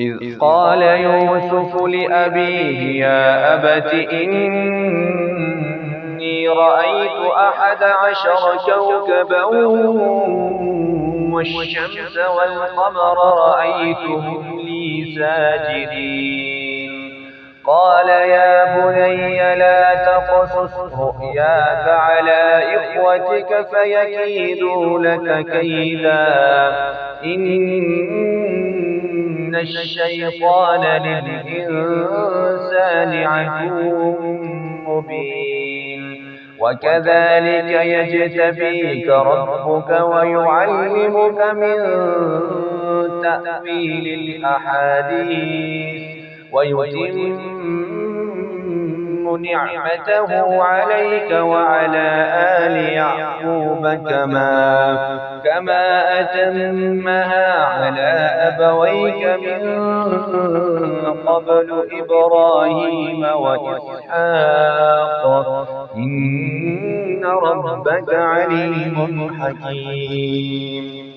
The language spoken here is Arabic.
إذ قال يوسف لأبيه يا أبت إني رأيت 11 كوكبا والشمس والقمر رأيتهم لي ساجدين قال يا بني لا تقصص رؤياك على إخوتك فيكيدوا لك كيدا إن الشيطان للإنسان عدو مبين وكذلك يجتبيك ربك ويعلمك من تأويل الأحاديث ويتم نعمته عليك وعلى آل يعقوب كما أتمها على أبويك من قبل إبراهيم وإسحاق إن ربك عليم حكيم.